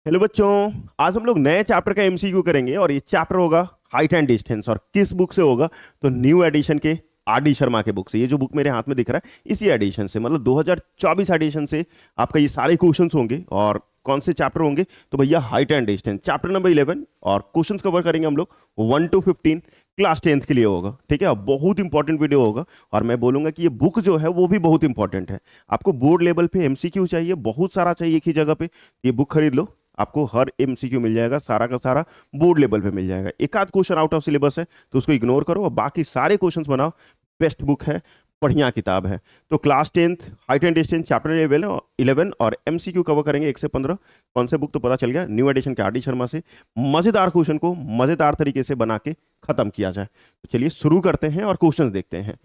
Hello बच्चों। आज हम लोग नए चैप्टर का एमसीक्यू करेंगे और ये चैप्टर होगा हाइट एंड डिस्टेंस। और किस बुक से होगा? तो न्यू एडिशन के आर डी शर्मा के बुक से। ये जो बुक मेरे हाथ में दिख रहा है इसी एडिशन से, मतलब 2024 एडिशन से आपका ये सारे क्वेश्चंस होंगे। और कौन से चैप्टर होंगे? तो भैया height and distance chapter number 11। और क्वेश्चंस कवर करेंगे हम लोग 1 to 15, क्लास 10th के लिए होगा। ठीक है, अब बहुत इंपॉर्टेंट वीडियो होगा। और मैं बोलूंगा कि ये बुक जो है वो भी बहुत इंपॉर्टेंट है। आपको बोर्ड लेवल पे एमसीक्यू चाहिए, बहुत सारा चाहिए एक ही जगह पे, ये बुक खरीद लो। आपको हर एमसीक्यू मिल जाएगा, सारा का सारा बोर्ड लेवल पे मिल जाएगा। एक आध क्वेश्चन आउट ऑफ सिलेबस है तो उसको इग्नोर करो और बाकी सारे क्वेश्चंस बनाओ। बेस्ट बुक है, बढ़िया किताब है। तो class 10th height and distance chapter 11 और एमसीक्यू कवर करेंगे 1 से 15। कौन से बुक? तो पता चल गया, न्यू एडिशन के आर डी शर्मा से। मजेदार क्वेश्चन को मजेदार तरीके से बना के खत्म किया जाए। तो चलिए शुरू करते हैं और क्वेश्चन देखते हैं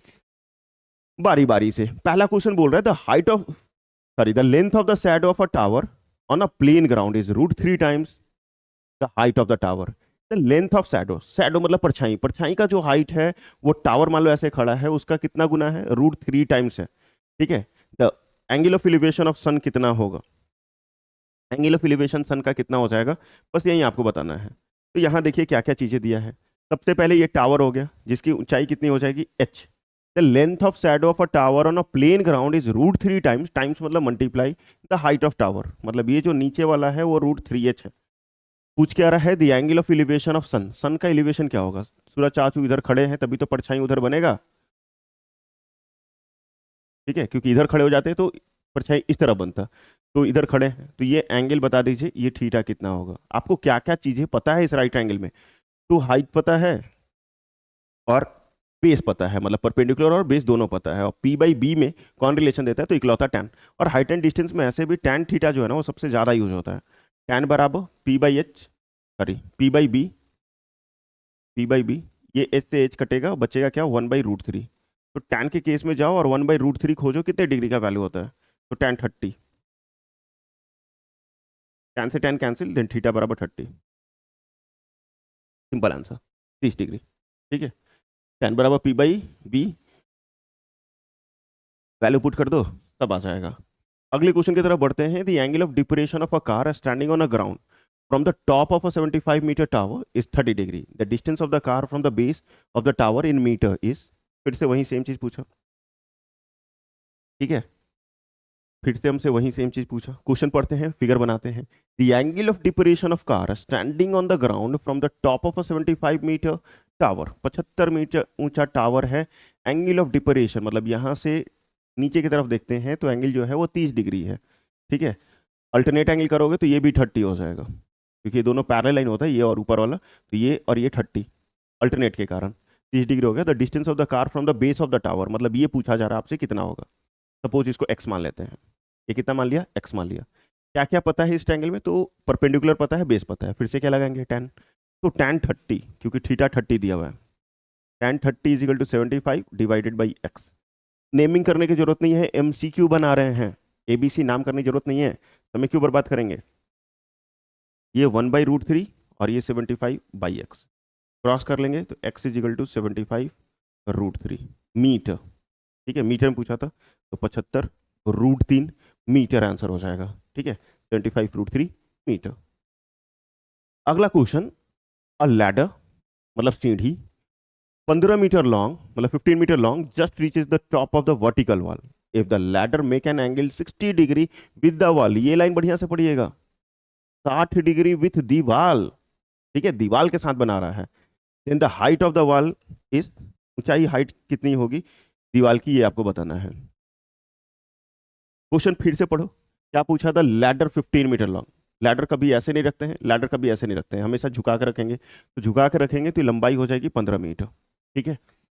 बारी बारी से। पहला क्वेश्चन बोल रहा है the length of the shadow of a tower on a plain ground is √3 times the height of the tower. The length of shadow, shadow मतलब परछाई, परछाई का जो हाइट है वो टावर मान लो ऐसे खड़ा है उसका कितना गुना है? √3 टाइम्स है। ठीक है। The angle of elevation of sun कितना होगा? एंगल ऑफ एलिवेशन सन का कितना हो जाएगा? बस यही आपको बताना है। तो यहाँ देखिए क्या क्या चीजें दिया है। सबसे पहले ये टावर हो गया जिसकी ऊंचाई कितनी हो जाएगी? h। The length of shadow of a tower on a plane ground is √3 times, times मतलब multiply the height of tower, मतलब ये जो नीचे वाला है वो √3h है। पूछ क्या रहा है? The angle of elevation of sun, sun का एलिवेशन क्या होगा? सूरज चाचू इधर खड़े हैं तभी तो परछाई उधर बनेगा। ठीक है, क्योंकि इधर खड़े हो जाते हैं तो परछाई इस तरह बनता। तो इधर खड़े हैं तो ये एंगल बता दीजिए, ये थीटा कितना होगा? आपको क्या क्या चीजें पता है इस राइट एंगल में? तो हाइट पता है और बेस पता है, मतलब परपेंडिकुलर और बेस दोनों पता है। और पी बाई बी में कौन रिलेशन देता है? तो इकलौता टैन। और हाइट एंड डिस्टेंस में ऐसे भी टैन थीटा जो है ना वो सबसे ज्यादा यूज होता है। टैन बराबर P by H, sorry P by B, ये एच से एच कटेगा, बचेगा क्या? 1/√3। तो टैन के केस में जाओ और 1/√3 खोजो कितने डिग्री का वैल्यू होता है। तो टैन 30, टैन से टैन कैंसिल, देन थीटा बराबर 30। Simple answer, 30 degree. ठीक है, टैन बराबर P by B, value put कर दो, तब आ जाएगा। अगले क्वेश्चन की तरफ बढ़ते हैं। The angle of depression of a car standing on a ground from the top of a 75-मीटर tower is 30 degree. The distance of the car from the base of the tower in metre is. फिर से वही same चीज पूछा। ठीक है, फिर से हमसे वही सेम चीज पूछा। क्वेश्चन पढ़ते हैं, फिगर बनाते हैं। The angle of depression of car standing on the ground from the top of a 75-मीटर टावर, 75 मीटर ऊंचा टावर है। एंगल ऑफ डिप्रेशन मतलब यहां से नीचे की तरफ देखते हैं तो एंगल जो है वो 30 डिग्री है। ठीक है, अल्टरनेट एंगल करोगे तो ये भी 30 हो जाएगा, क्योंकि ये दोनों पैरेलल लाइन होता है, ये और ऊपर वाला। तो ये और ये 30 अल्टरनेट के कारण 30 डिग्री हो गया। The distance of the car from the base of the tower, मतलब ये पूछा जा रहा है आपसे कितना होगा। सपोज इसको एक्स मान लेते हैं। ये कितना मान लिया? एक्स मान लिया। क्या क्या पता है इस ट्रायंगल में? तो परपेंडिकुलर पता है, बेस पता है। फिर से क्या लगाएंगे? टैन। तो टैन 30, क्योंकि थीटा 30 दिया हुआ है। Tan 30 is equal to 75 divided by X. Naming करने की जरूरत नहीं है, एमसीक्यू बना रहे हैं, एबीसी नाम करने की जरूरत नहीं है। समय क्यों बर्बाद करेंगे? ये 1/√3 और ये 75/x क्रॉस कर लेंगे तो x is equal to 75√3 metre. ठीक है, मीटर में पूछा था तो 75√3 मीटर आंसर हो जाएगा। ठीक है, 75√3 मीटर। अगला क्वेश्चन, अ लैडर मतलब सीढ़ी 15 मीटर लॉन्ग मतलब 15 metre long just reaches the top of the vertical wall if the ladder make an angle 60 degree with the wall. ये लाइन बढ़िया से पढ़िएगा, 60 डिग्री विथ दीवाल। ठीक है, दीवाल के साथ बना रहा है। Then the height of the wall is, ऊंचाई हाइट कितनी होगी दीवाल की, ये आपको बताना है। क्वेश्चन फिर से पढ़ो, क्या पूछा था? Ladder 15 metre long. लैडर कभी ऐसे नहीं रखते हैं, लैडर कभी ऐसे नहीं रखते हैं, हमेशा झुका कर रखेंगे। तो झुका कर रखेंगे तो लंबाई हो जाएगी 15 मीटर। ठीक है,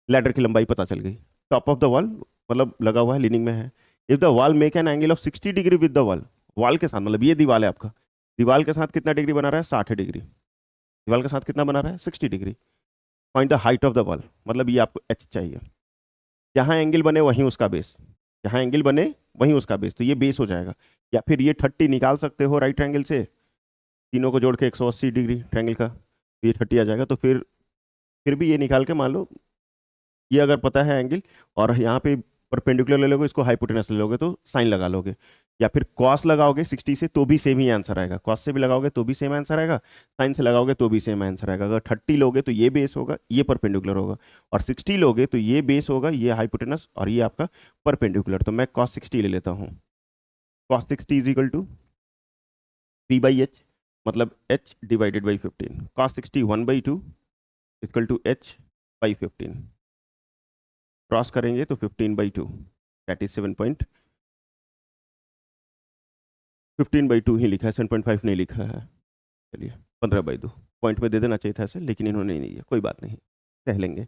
लैडर की लंबाई पता चल गई। टॉप ऑफ द वॉल मतलब लगा हुआ है, लीनिंग में है। If the wall make an angle of 60 degree with the wall, wall के साथ मतलब ये दीवाल है आपका, दीवाल के साथ कितना डिग्री बना रहा है? 60 डिग्री। दीवाल के साथ कितना बना रहा है? 60 degree. Find the height of the wall, मतलब ये आपको एच चाहिए। जहां एंगल बने वहीं उसका बेस, जहां एंगल बने वहीं उसका बेस, तो ये बेस हो जाएगा। या फिर ये 30 निकाल सकते हो राइट एंगल से, तीनों को जोड़ के 180 डिग्री ट्रायंगल का, तो ये 30 आ जाएगा। तो फिर भी ये निकाल के मान लो, ये अगर पता है एंगल और यहाँ पे परपेंडिकुलर ले लोगे, इसको हाइपोटेनस ले लोगे तो साइन लगा लोगे, या फिर कॉस लगाओगे 60 से तो भी सेम ही आंसर आएगा, कॉस से भी लगाओगे तो भी सेम आंसर आएगा, साइन से लगाओगे तो भी सेम आंसर आएगा। अगर 30 लोगे तो ये बेस होगा, ये परपेंडिकुलर होगा, और 60 लोगे तो ये बेस होगा, ये हाइपोटेनस, और ये आपका परपेंडिकुलर। तो मैं कॉस 60 ले लेता हूँ। Cos 60 is equal to P by H, मतलब H divided by 15। Cos 60 1/2 equal to H by 15। Cross करेंगे तो 15/2 दैट इज 7 15/2 ही लिखा है, 7.5 नहीं लिखा है। चलिए 15/2 पॉइंट में दे देना चाहिए था ऐसे, लेकिन इन्होंने नहीं दिया, कोई बात नहीं, कह लेंगे।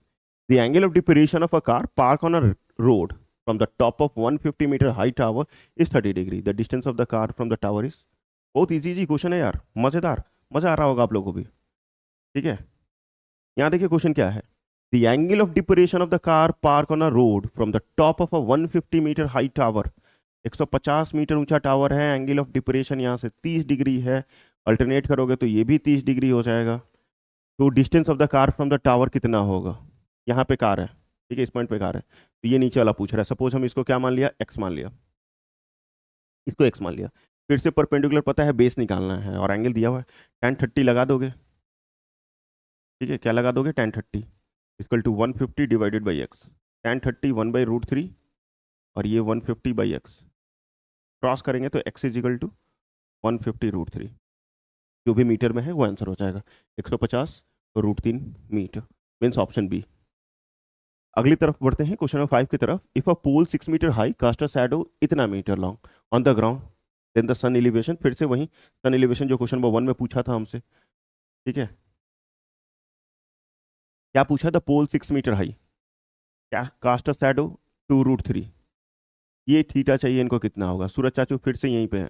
The angle of depression of a car park on a road from the top of 150 metre high tower is 30 degree. The distance of the car from the tower is. बहुत इजी जी क्वेश्चन है यार, मजेदार, मजा आ रहा होगा आप लोगों को भी। ठीक है, यहाँ देखिए क्वेश्चन क्या है। The angle of depression of the car park on a road from the top of a 150 metre high tower. 150 metre ऊंचा टावर है, एंगल ऑफ डिपरेशन यहाँ से 30 डिग्री है, अल्टरनेट करोगे तो ये भी 30 डिग्री हो जाएगा। तो distance of the car from the tower कितना होगा। यहाँ पे कार है, ठीक है, इस पॉइंट पे कार है, तो ये नीचे वाला पूछ रहा है। सपोज हम इसको क्या मान लिया, एक्स मान लिया, इसको एक्स मान लिया। फिर से परपेंडिकुलर पता है, बेस निकालना है, और एंगल दिया हुआ है, tan 30 लगा दोगे। ठीक है, क्या लगा दोगे, tan 30 equal to 150 divided by x. tan 30 1/√3, और ये 150/x। क्रॉस करेंगे तो x इज इक्वल टू 150√3, जो भी मीटर में है वो आंसर हो जाएगा। 150√3 मीटर, मीन्स ऑप्शन बी। अगली तरफ बढ़ते हैं, क्वेश्चन नंबर 5 की तरफ। If a pole 6 metre high cast a shadow इतना metre long on the ground, then the sun elevation. फिर से वही सन एलिवेशन जो क्वेश्चन नंबर 1 में पूछा था हमसे। ठीक है, क्या पूछा, द पोल 6 मीटर हाई, क्या कास्ट अ शैडो 2√3। ये थीटा चाहिए इनको, कितना होगा। सूरज चाचू फिर से यहीं पे है।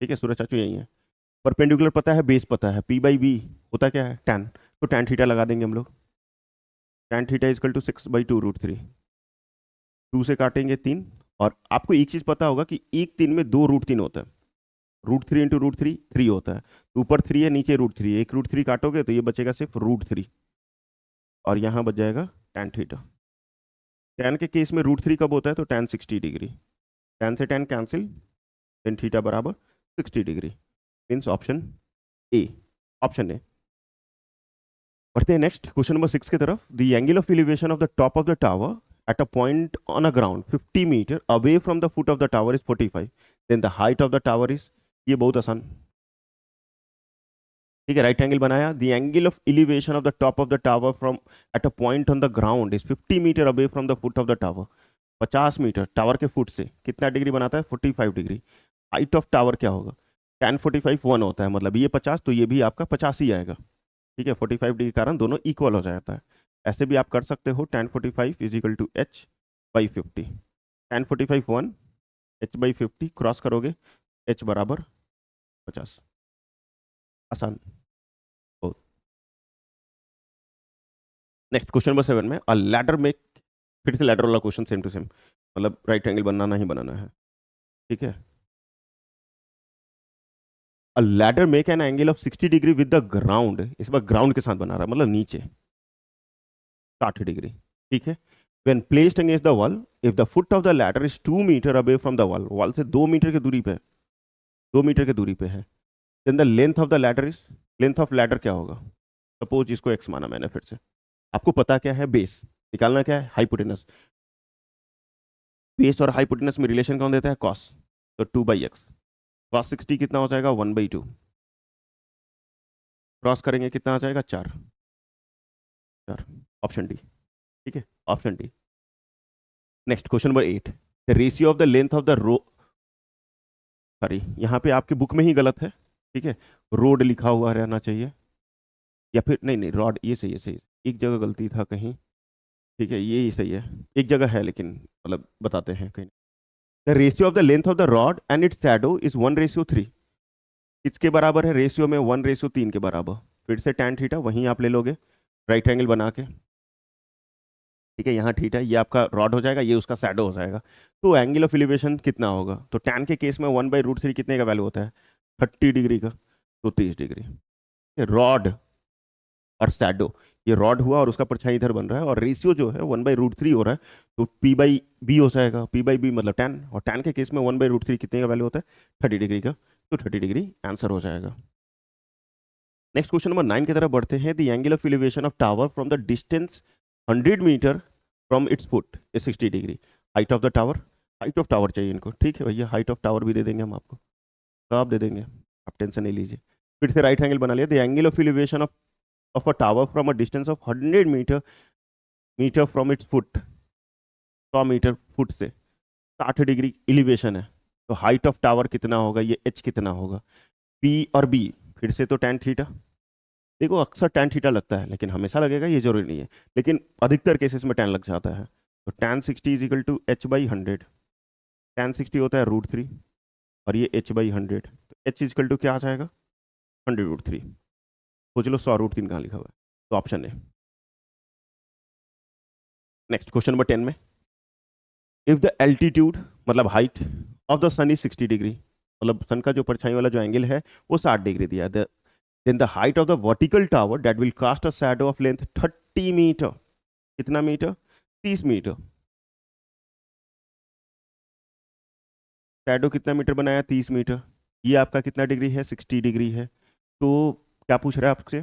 ठीक है, सूरज चाचू यहीं है। परपेंडिकुलर पता है, बेस पता है, पी बाई बी होता क्या है, tan। तो tan थीटा लगा देंगे हम लोग। tan theta is equal to 6/2√3। 2 से काटेंगे 3, और आपको एक चीज पता होगा कि एक 3 में 2√3 होता है। √3 इंटू √3 3 होता है, तो ऊपर 3 है, नीचे √3 है, एक √3 काटोगे तो ये बचेगा सिर्फ √3, और यहाँ बच जाएगा tan थीटा। tan के केस में √3 कब होता है, तो tan 60 डिग्री। tan से tan कैंसिल, tan थीटा बराबर 60 degree, means option A, option A. बढ़ते हैं नेक्स्ट, क्वेश्चन नंबर 6 की तरफ। The angle of elevation of the top of the tower at a point on a ground 50 metre away from the foot of the tower is 45, then the height of the tower is. ये बहुत आसान। ठीक है, right angle बनाया। The angle of elevation of the top of the tower from at a point on the ground is 50 metre away from the foot of the tower. 50 metre tower के foot से कितना degree बनाता है, 45 degree. Height of tower क्या होगा, tan 45 1 होता है, मतलब ये 50 तो ये भी आपका 50 ही आएगा। ठीक है, 45 डिग्री के कारण दोनों इक्वल हो जाता है। ऐसे भी आप कर सकते हो, tan 45 is equal to h/50। tan 45 1, h/50 cross करोगे, h बराबर 50। आसान। नेक्स्ट क्वेश्चन नंबर 7 में, अ लैडर में, फिर से लैडर वाला क्वेश्चन, सेम टू सेम, मतलब राइट एंगल बनाना ही बनाना है। ठीक है, अ ladder make an angle of 60 degree with the ground. इस बार ग्राउंड के साथ बना रहा है, मतलब नीचे 60 डिग्री। ठीक है, when placed against the wall, if the foot of the ladder is 2 metre away from the wall, wall से 2 मीटर की दूरी पे, 2 मीटर की दूरी पे है, then the length of the ladder is, length of ladder क्या होगा। सपोज इसको एक्स माना मैंने, फिर से आपको पता क्या है, बेस निकालना क्या है, हाइपोटेनस। बेस और हाइपोटेनस में रिलेशन कौन देता है, कॉस। तो 2/x, कॉस 60 कितना हो जाएगा, 1/2। क्रॉस करेंगे कितना आ जाएगा, 4। 4, ऑप्शन डी। ठीक है, option D. Next question number 8, the ratio of the length of the rod, sorry यहाँ पे आपकी बुक में ही गलत है। ठीक है, रोड लिखा हुआ रहना चाहिए, या फिर नहीं नहीं, रॉड, ये सही है, सही है। एक जगह गलती था कहीं। ठीक है, ये ही सही है, एक जगह है लेकिन, मतलब बताते हैं कहीं। The ratio of the length of the rod and it's shadow is 1/3। किसके बराबर है, रेशियो में 1/3 के बराबर। फिर से tan थीटा वहीं आप ले लोगे, राइट एंगल बना के। ठीक है, यहाँ थीटा, ये आपका रॉड हो जाएगा, ये उसका शैडो हो जाएगा। तो एंगल ऑफ एलिवेशन कितना होगा, तो tan के केस में 1/√3 कितने का वैल्यू होता है, 30 डिग्री का, तो 30 डिग्री। रॉड और शैडो, ये रॉड हुआ और उसका परछाई इधर बन रहा है, और रेशियो जो है 1/√3 हो रहा है, तो p/b हो जाएगा, p/b मतलब tan, और tan के केस में 1/√3 कितने का वैल्यू होता है, 30 डिग्री का, तो 30 डिग्री आंसर हो जाएगा। नेक्स्ट क्वेश्चन नंबर 9 की तरफ बढ़ते हैं। The angle of elevation of tower from the distance 100 metre from its foot is 60 degree. Height of the tower, height of tower चाहिए इनको, ठीक है भैया, हाइट ऑफ टावर भी दे देंगे हम आपको, तो आप दे देंगे, आप टेंशन नहीं लीजिए। फिर से राइट एंगल बना लिया। The angle of elevation of a tower from a distance of 100 metre from its foot, 100 metre foot से 60 डिग्री एलिवेशन है, तो हाइट ऑफ टावर कितना होगा, ये एच कितना होगा, पी और बी, फिर से तो tan थीटा, देखो अक्सर tan थीटा लगता है, लेकिन हमेशा लगेगा ये जरूरी नहीं है, लेकिन अधिकतर केसेस में tan लग जाता है। तो tan 60 is equal to h/100, tan 60 होता है √3, और ये h/100, तो h इज इक्वल टू क्या आ जाएगा, 100√3। सोच लो 100√3 कहाँ लिखा हुआ है, तो ऑप्शन है। नेक्स्ट क्वेश्चन नंबर 10 में, इफ द एल्टीट्यूड मतलब height of the sun is 60 degree, मतलब सन का जो परछाई वाला जो एंगल है वो 60 डिग्री दिया है, then the height of the vertical tower that will cast a shadow of length 30 metre, कितना मीटर, 30 मीटर, शैडो कितना मीटर बनाया, 30 मीटर, ये आपका कितना डिग्री है, 60 डिग्री है, तो क्या पूछ रहा है आपसे,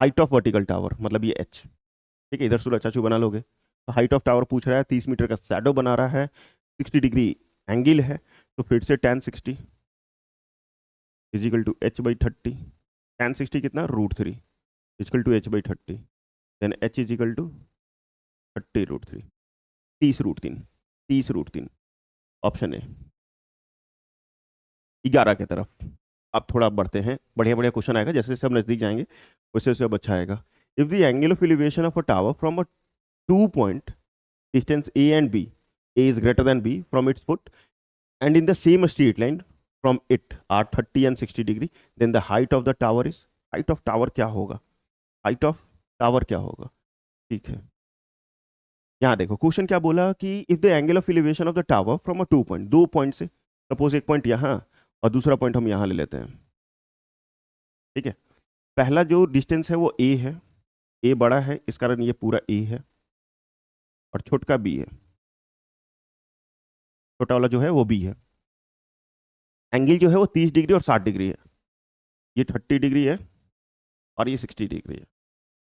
हाइट ऑफ वर्टिकल टावर मतलब ये एच, ठीक है, इधर सूरज चाचू बना लोगे, तो हाइट ऑफ टावर पूछ रहा है, 30 मीटर का शैडो बना रहा है, 60 डिग्री एंगल है, तो फिर से tan 60 is equal to h/30, tan 60 कितना, √3 equal to h/30, then h is equal to 30√3, 30√3, 30√3, option A. 11 की तरफ अब थोड़ा बढ़ते हैं, बढ़िया बढ़िया क्वेश्चन आएगा, जैसे जैसे हम नजदीक जाएंगे वैसे वैसे अब अच्छा आएगा। If the angle of elevation of a tower from a 2 point distance a and b, a is greater than b from its foot and in the same straight line from it are 30 and 60 degree, then the height of the tower is, height of tower क्या होगा, height of tower क्या होगा, ठीक है। यहाँ देखो question क्या बोला कि if the angle of elevation of the tower from a 2 point, 2 point से, सपोज एक पॉइंट यहाँ और दूसरा पॉइंट हम यहाँ ले लेते हैं, ठीक है, पहला जो डिस्टेंस है वो a है, a बड़ा है इस कारण ये पूरा a है, और छोटा b है, छोटा वाला जो है वो b है, एंगल जो है वो 30 डिग्री और 60 डिग्री है, ये 30 डिग्री है और ये 60 डिग्री है,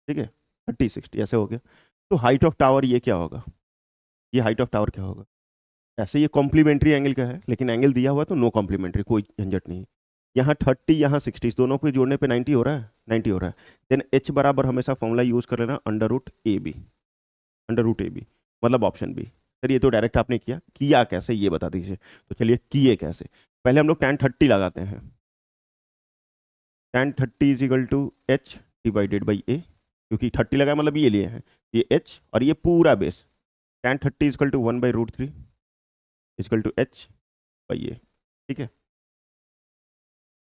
ठीक है, 30 60 ऐसे हो गया, तो हाइट ऑफ टावर ये क्या होगा, ये हाइट ऑफ टावर क्या होगा, ऐसे ये कॉम्प्लीमेंट्री एंगल का है, लेकिन एंगल दिया हुआ है तो नो कॉम्प्लीमेंट्री, कोई झंझट नहीं, यहाँ 30 यहाँ 60, दोनों को जोड़ने पे 90 हो रहा है, 90 हो रहा है, देन h बराबर हमेशा फॉर्मूला यूज कर लेना √AB, √AB मतलब ऑप्शन बी। सर ये तो डायरेक्ट आपने किया, किया कैसे ये बता दीजिए, तो चलिए किए कैसे, पहले हम लोग tan 30 लगाते हैं, tan 30 is equal to h/a, क्योंकि 30 लगाया मतलब ये लिए हैं, ये h और ये पूरा base, tan 30 is equal to 1/√3 equal to h/a, ठीक है,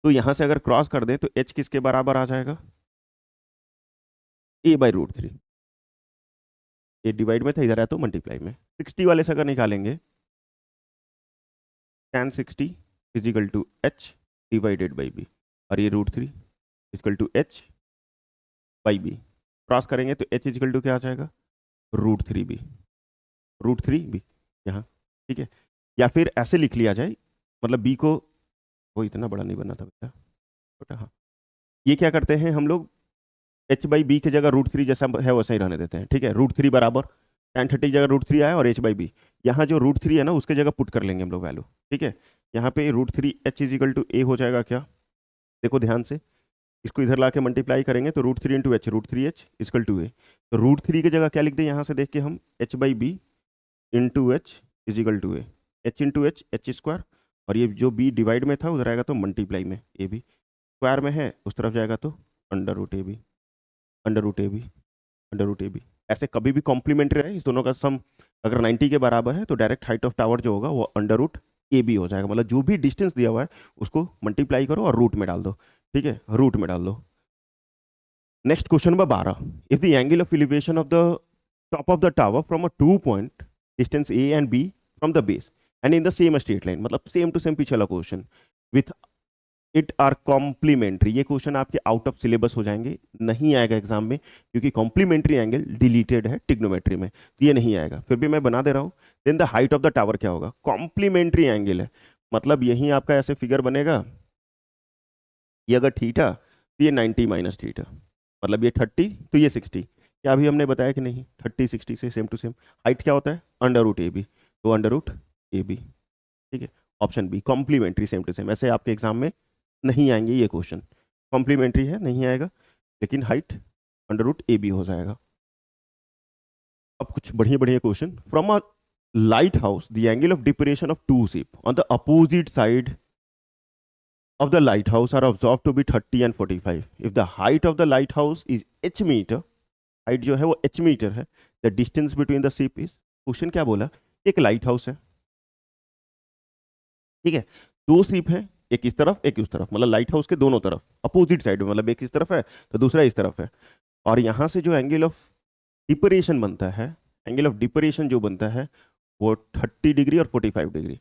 तो यहां से अगर क्रॉस कर दें तो h किसके बराबर आ जाएगा, a/√3, ये डिवाइड में था, इधर है तो मल्टीप्लाई में, 60 वाले से अगर निकालेंगे tan 60 is equal to h/b, और ये √3 इक्वल टू h/b, क्रॉस करेंगे तो h इक्वल टू क्या आ जाएगा, √3b, √3b यहाँ, ठीक है, या फिर ऐसे लिख लिया जाए, मतलब b को, वो इतना बड़ा नहीं बनना था बेटा, छोटा, हाँ, ये क्या करते हैं हम लोग, h/b की जगह √3 जैसा है वैसा ही रहने देते हैं, ठीक है, √3 बराबर tan 30 की जगह √3 आया और h/b, यहाँ जो √3 है ना उसके जगह पुट कर लेंगे हम लोग वैल्यू, ठीक है, यहाँ पे √3 h is equal to a हो जाएगा क्या, देखो ध्यान से, इसको इधर ला के मल्टीप्लाई करेंगे तो √3 into H, √3h equal to A, तो √3 की जगह क्या लिख दें यहाँ से देख के हम, h/b into H is equal to A, h into H H square, और ये जो b डिवाइड में था उधर आएगा तो मल्टीप्लाई में, ए बी स्क्वायर में है उस तरफ जाएगा तो √AB, √AB, √AB, ऐसे कभी भी कॉम्प्लीमेंट्री है, इस दोनों का सम अगर 90 के बराबर है तो डायरेक्ट हाइट ऑफ टावर जो होगा वो √AB हो जाएगा, मतलब जो भी डिस्टेंस दिया हुआ है उसको मल्टीप्लाई करो और रूट में डाल दो, ठीक है, रूट में डाल दो। Next question number 12, if the angle of elevation of the top of the tower from a 2 point distance a and b from the base and in the same straight line, मतलब same to same पीछे वाला question, with it are complementary. ये question आपके out of syllabus हो जाएंगे, नहीं आएगा exam में, क्योंकि कॉम्प्लीमेंट्री एंगल डिलीटेड है ट्रिग्नोमेट्री में, तो ये नहीं आएगा। फिर भी मैं बना दे रहा हूँ। Then the height of the tower क्या होगा? कॉम्प्लीमेंट्री एंगल है, मतलब यही आपका ऐसे फिगर बनेगा, ये अगर थीटा तो ये 90 माइनस थीटा, मतलब ये 30 तो ये 60। क्या अभी हमने बताया कि नहीं? 30 60 से सेम टू सेम। हाइट क्या होता है? अंडर रूट ए बी, तो अंडर रूट ए बी। ठीक है, option B complementary same to same. ऐसे आपके एग्जाम में नहीं आएंगे ये क्वेश्चन, कॉम्प्लीमेंट्री है नहीं आएगा, लेकिन height under root A B हो जाएगा। अब कुछ बढ़िया बढ़िया question. From a lighthouse the angle of depression of two ship on the opposite side of the lighthouse are observed to be 30 and 45. If the height of the lighthouse is h meter, height जो है वो h metre है, the distance between the ship is, question क्या बोला? एक light house है, ठीक है, दो शिप है, एक इस तरफ एक उस तरफ, मतलब लाइट हाउस के दोनों तरफ अपोजिट साइड में, मतलब एक इस तरफ है तो दूसरा इस तरफ है। और यहाँ से जो एंगल ऑफ डिपरेशन बनता है, एंगल ऑफ डिपरेशन जो बनता है वो 30 डिग्री और 45 डिग्री।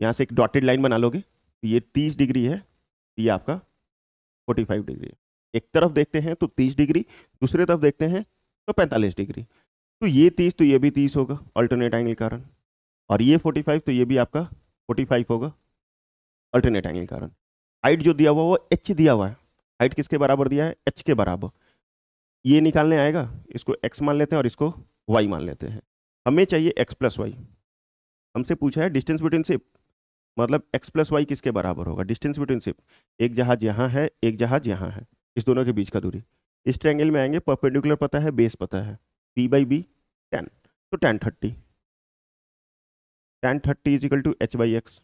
यहाँ से एक डॉटेड लाइन बना लोगे, ये 30 डिग्री है, ये आपका 45 डिग्री है। एक तरफ देखते हैं तो 30 डिग्री, दूसरे तरफ देखते हैं तो 45 डिग्री। तो ये 30 तो ये भी 30 होगा अल्टरनेट एंगल कारण, और ये 45 तो ये भी आपका 45 होगा अल्टरनेट एंगल कारण। हाइट जो दिया हुआ वो h दिया हुआ है, हाइट किसके बराबर दिया है? h के बराबर। ये निकालने आएगा, इसको x मान लेते हैं और इसको y मान लेते हैं। हमें चाहिए x प्लस वाई। हमसे पूछा है डिस्टेंस बिटवीन शिप, मतलब x प्लस वाई किसके बराबर होगा? डिस्टेंस बिटवीन शिप, एक जहाज यहाँ है एक जहाज यहाँ है, इस दोनों के बीच का दूरी। इस ट्रायंगल में आएंगे, परपेंडिकुलर पता है, बेस पता है, p बाई बी 10, तो tan 30 is equal to h by x.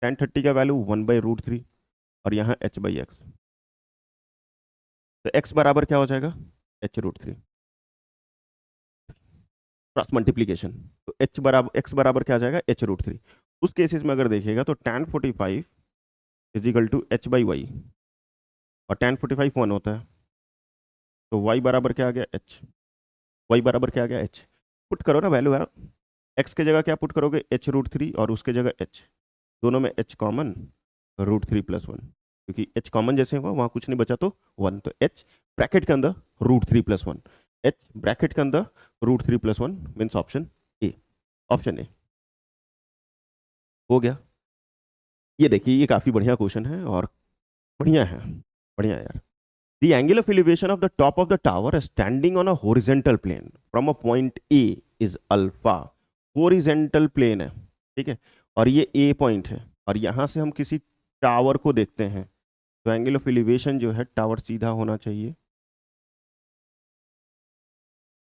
tan 30 का वैल्यू 1/√3 और यहाँ h बाई एक्स, तो x बराबर क्या हो जाएगा? h√3 क्रॉस मल्टीप्लीकेशन, तो h बराबर x बराबर क्या आ जाएगा? h√3। उस केसेस में अगर देखिएगा तो tan 45 is equal to h by y, और tan 45 1 होता है, तो y बराबर क्या आ गया? h। y बराबर क्या आ गया? h। पुट करो ना वैल्यू यार, x के जगह क्या पुट करोगे? h√3, और उसके जगह h, दोनों में h कॉमन, √3 + 1, क्योंकि h कॉमन जैसे हुआ वहाँ कुछ नहीं बचा तो 1, तो h ब्रैकेट के अंदर √3 + 1, h ब्रैकेट के अंदर √3 + 1 मीन्स ऑप्शन ए। ऑप्शन ए हो गया। ये देखिए ये काफ़ी बढ़िया क्वेश्चन है और बढ़िया है, बढ़िया यार। The angle of elevation of the top of the tower standing on a horizontal plane from a point A is alpha। horizontal plane है, ठीक है, और ये A पॉइंट है, और यहाँ से हम किसी टावर को देखते हैं, तो एंगल ऑफ एलिवेशन जो है टावर सीधा होना चाहिए,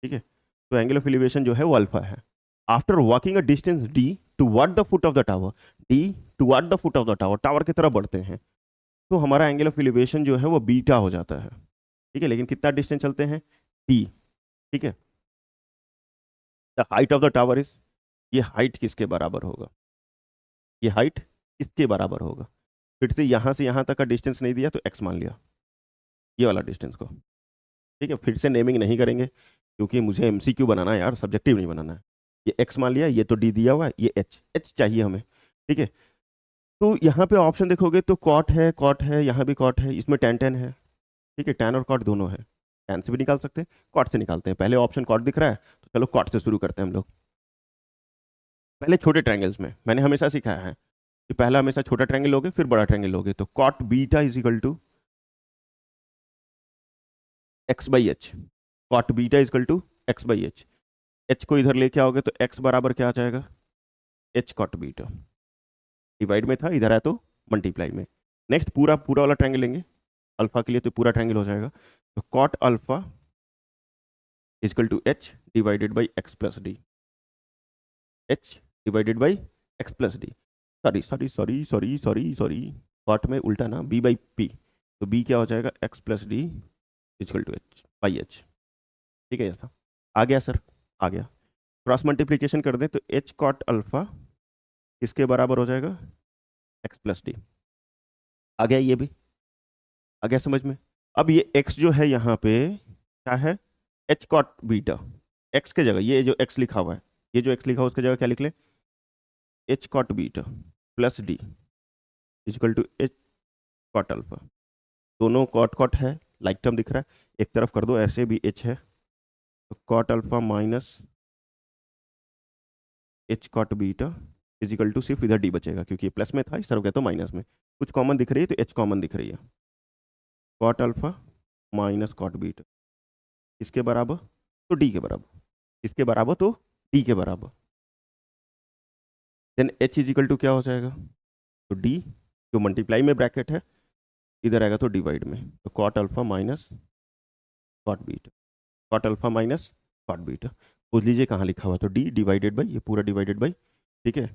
ठीक है, तो एंगल ऑफ एलिवेशन जो है वो अल्फा है। After walking a distance d toward the foot of the tower, d toward the foot of the tower, tower की तरफ बढ़ते हैं, तो हमारा एंगल ऑफ एलिवेशन जो है वो बीटा हो जाता है, ठीक है, लेकिन कितना डिस्टेंस चलते हैं? d, ठीक है। The height of the tower is, ये हाइट किसके बराबर होगा? ये हाइट किसके बराबर होगा? फिर से यहाँ तक का डिस्टेंस नहीं दिया तो x मान लिया, ये वाला डिस्टेंस को, ठीक है। फिर से नेमिंग नहीं करेंगे क्योंकि मुझे एमसीक्यू बनाना है यार, सब्जेक्टिव नहीं बनाना है। ये x मान लिया, ये तो d दिया हुआ है, ये h चाहिए हमें, ठीक है। तो यहाँ पे ऑप्शन देखोगे तो कॉट है, यहाँ भी कॉट है, इसमें tan है, ठीक है, tan और कॉट दोनों है। tan से भी निकाल सकते हैं, कॉट से निकालते हैं। पहले ऑप्शन कॉट दिख रहा है तो चलो कॉट से शुरू करते हैं हम लोग। पहले छोटे ट्रायंगल्स में मैंने हमेशा सिखाया है कि पहला हमेशा छोटा ट्रायंगल लोगे फिर बड़ा ट्रायंगल लोगे, तो cot beta is equal to x by h. Cot beta is equal to x by h. H को इधर लेके आओगे तो एक्स बराबर क्या आ जाएगा? एच कॉट बीटा, डिवाइड में था, इधर आया तो मल्टीप्लाई में। नेक्स्ट पूरा पूरा वाला ट्रायंगल लेंगे, अल्फा के लिए तो पूरा ट्रायंगल हो जाएगा, तो cot alpha is equal to h divided by x plus d, h divided by x plus d, sorry cot में उल्टा ना, बी बाई पी, तो बी क्या हो जाएगा? X plus d is equal to H by h, ठीक है। ऐसा आ गया सर, आ गया। क्रॉस मल्टीप्लीकेशन कर दें तो एच कॉट अल्फा किसके बराबर हो जाएगा? X plus D. आ गया, ये भी आ गया समझ में। अब ये एक्स जो है यहाँ पे क्या है? एच कॉट बीटा, एक्स के जगह ये जो एक्स लिखा हुआ है, ये जो एक्स लिखा हुआ है उसके जगह क्या लिख ले? H cot beta plus d is equal to h cot alpha, दोनों कॉट कॉट है, लाइक टर्म दिख रहा है, एक तरफ कर दो, ऐसे भी एच है, तो cot alpha minus h cot beta is equal to, सिर्फ इधर डी बचेगा क्योंकि ये प्लस में था, इस तरफ गया तो माइनस में, कुछ कॉमन दिख रही है तो एच कॉमन दिख रही है, cot alpha minus cot beta, इसके बराबर तो डी के बराबर, इसके बराबर तो डी के बराबर, देन एच इजिकल टू क्या हो जाएगा, तो डी जो मल्टीप्लाई में ब्रैकेट है इधर आएगा तो डिवाइड में, तो cot alpha minus cot beta, cot alpha minus cot beta, पूछ लीजिए कहाँ लिखा हुआ, तो डी डिवाइडेड बाई, ये पूरा डिवाइडेड बाई, ठीक है,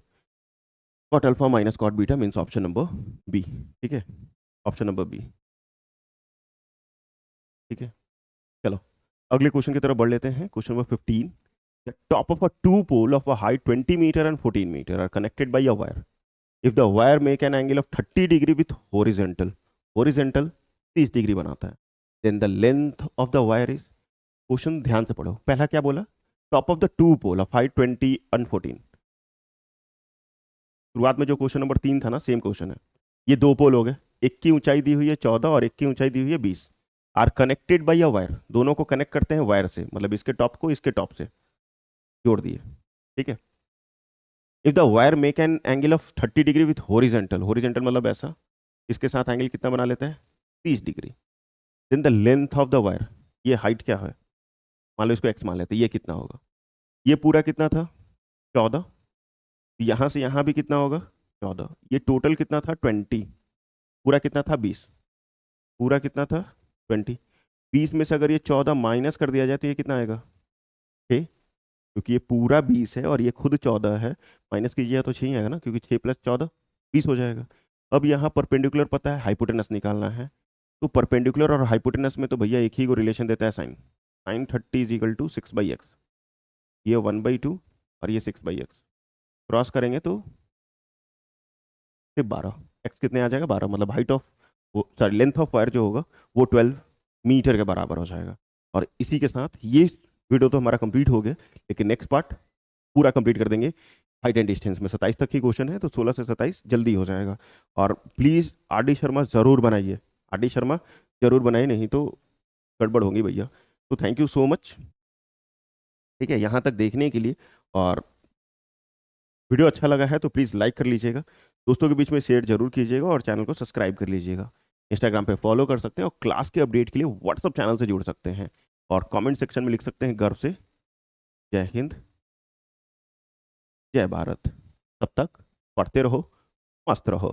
cot alpha minus cot beta means option number B, ठीक है, ऑप्शन नंबर बी, ठीक है। चलो अगले क्वेश्चन की तरफ बढ़ लेते हैं, question number 15, the top of a two pole of a height 20 metre and 14 metre are connected by a wire, if the wire make an angle of 30 degree with horizontal, horizontal 30 degree बनाता है, then the length of the wire is, question ध्यान से पढ़ो, पहला क्या बोला, top of the two pole of height 20 and 14, शुरुआत में जो क्वेश्चन नंबर 3 था ना सेम क्वेश्चन है, ये दो पोल हो गए, एक की ऊंचाई दी हुई है 14 और एक की ऊंचाई दी हुई है 20, are connected by a wire, दोनों को कनेक्ट करते हैं वायर से, मतलब इसके टॉप को इसके टॉप से जोड़ दिए, ठीक है, if the wire make an angle of 30 degree with horizontal, horizontal मतलब ऐसा, इसके साथ एंगल कितना बना लेते हैं 30 degree, then the length of the wire, ये हाइट क्या है, मान लो इसको एक्स मान लेते हैं, ये कितना होगा, ये पूरा कितना था 14, यहाँ से यहाँ भी कितना होगा 14, ये टोटल कितना था 20, पूरा कितना था 20, पूरा कितना था 20, 20 में से अगर ये 14 माइनस कर दिया जाए तो ये कितना आएगा 6, क्योंकि ये पूरा 20 है और ये खुद 14 है, माइनस कीजिए तो 6 ही आएगा ना, क्योंकि 6 प्लस 14 20 हो जाएगा। अब यहाँ परपेंडिकुलर पता है, हाइपोटेनस निकालना है, तो परपेंडिकुलर और हाइपोटेनस में तो भैया एक ही को रिलेशन देता है sine, sine 30 is equal to 6/x, ये 1/2 और ये 6/x, क्रॉस करेंगे तो फिर 12, एक्स कितने आ जाएगा 12, मतलब height of, sorry length of wire जो होगा वो 12 मीटर के बराबर हो जाएगा। और इसी के साथ ये वीडियो तो हमारा कंप्लीट हो गया, लेकिन नेक्स्ट पार्ट पूरा कंप्लीट कर देंगे, हाइट एंड डिस्टेंस में 27 तक ही क्वेश्चन है, तो 16 से 27 जल्दी हो जाएगा। और प्लीज़ आर डी शर्मा ज़रूर बनाइए, आर डी शर्मा जरूर बनाइए, नहीं तो गड़बड़ होंगी भैया। तो थैंक यू सो मच, ठीक है, यहाँ तक देखने के लिए। और वीडियो अच्छा लगा है तो प्लीज़ लाइक कर लीजिएगा, दोस्तों के बीच में शेयर जरूर कीजिएगा और चैनल को सब्सक्राइब कर लीजिएगा। इंस्टाग्राम पे फॉलो कर सकते हैं और क्लास के अपडेट के लिए व्हाट्सअप चैनल से जुड़ सकते हैं और कमेंट सेक्शन में लिख सकते हैं गर्व से जय हिंद, जय भारत। तब तक पढ़ते रहो, मस्त रहो।